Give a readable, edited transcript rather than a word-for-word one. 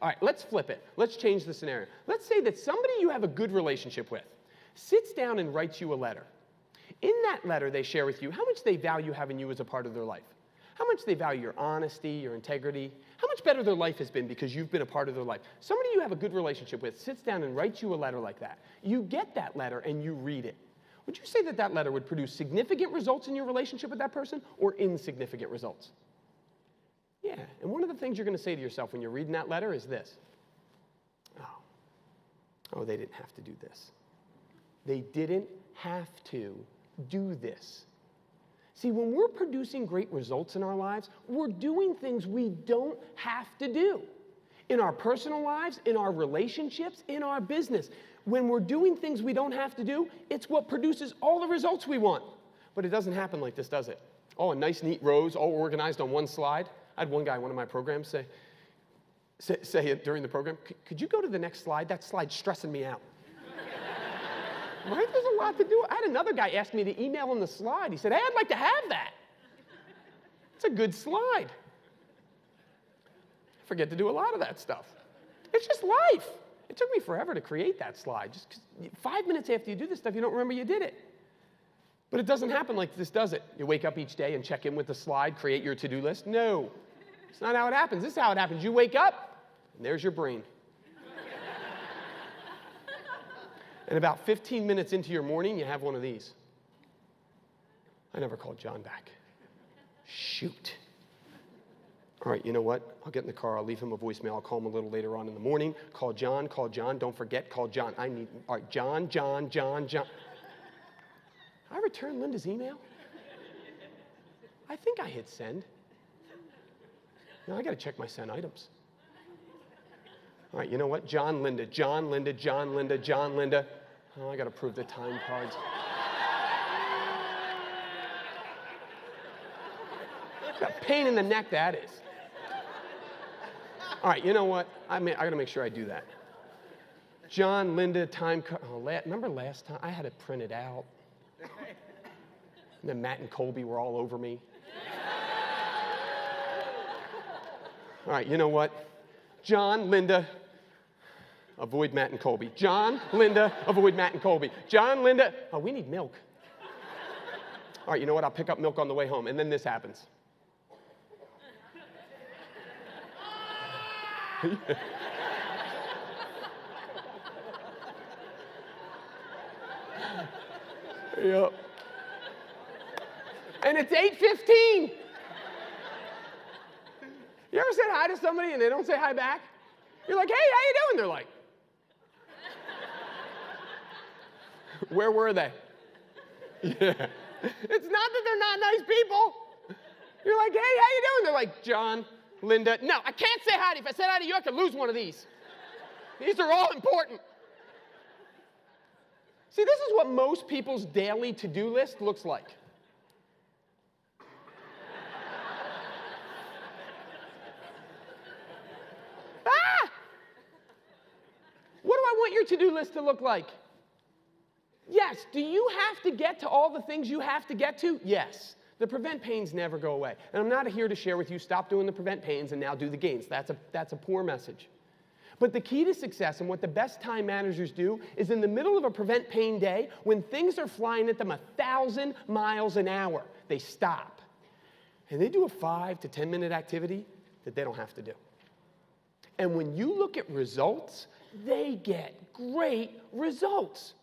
All right, let's flip it. Let's change the scenario. Let's say that somebody you have a good relationship with sits down and writes you a letter. In that letter, they share with you how much they value having you as a part of their life, how much they value your honesty, your integrity, how much better their life has been because you've been a part of their life. Somebody you have a good relationship with sits down and writes you a letter like that. You get that letter and you read it. Would you say that that letter would produce significant results in your relationship with that person or insignificant results? Yeah, and one of the things you're going to say to yourself when you're reading that letter is this. Oh, they didn't have to do this. They didn't have to do this. See, when we're producing great results in our lives, we're doing things we don't have to do. In our personal lives, in our relationships, in our business. When we're doing things we don't have to do, it's what produces all the results we want. But it doesn't happen like this, does it? Oh, a nice, neat rows, all organized on one slide. I had one guy in one of my programs say it during the program, could you go to the next slide? That slide's stressing me out. Right? There's a lot to do. I had another guy ask me to email him the slide. He said, hey, I'd like to have that. It's a good slide. I forget to do a lot of that stuff. It's just life. It took me forever to create that slide. Just 'cause 5 minutes after you do this stuff, you don't remember you did it. But it doesn't happen like this, does it? You wake up each day and check in with the slide, create your to-do list. No, it's not how it happens. This is how it happens. You wake up, and there's your brain. And about 15 minutes into your morning, you have one of these. I never called John back. Shoot. All right, you know what? I'll get in the car. I'll leave him a voicemail. I'll call him a little later on in the morning. Call John. Don't forget, call John. All right, John. I returned Linda's email. I think I hit send. Now I got to check my sent items. All right, you know what? John, Linda. Oh, I got to prove the time cards. What a pain in the neck that is. All right, you know what? I got to make sure I do that. John, Linda, time card. Oh, remember last time? I had it printed out. And then Matt and Colby were all over me. All right, you know what? John, Linda, avoid Matt and Colby. John, Linda, avoid Matt and Colby. John, Linda, oh, we need milk. All right, you know what? I'll pick up milk on the way home. And then this happens. Yep. And it's 8:15. You ever said hi to somebody and they don't say hi back? You're like, hey, how you doing? They're like, where were they? Yeah. It's not that they're not nice people. You're like, hey, how you doing? They're like, John, Linda. No, I can't say hi to you. If I said hi to you, I could lose one of these. These are all important. See, this is what most people's daily to-do list looks like. What do I want your to-do list to look like? Yes. Do you have to get to all the things you have to get to? Yes. The prevent pains never go away. And I'm not here to share with you, stop doing the prevent pains and now do the gains. That's a poor message. But the key to success and what the best time managers do is in the middle of a prevent pain day, when things are flying at them 1,000 miles an hour, they stop. And they do a 5 to 10 minute activity that they don't have to do. And when you look at results, they get great results.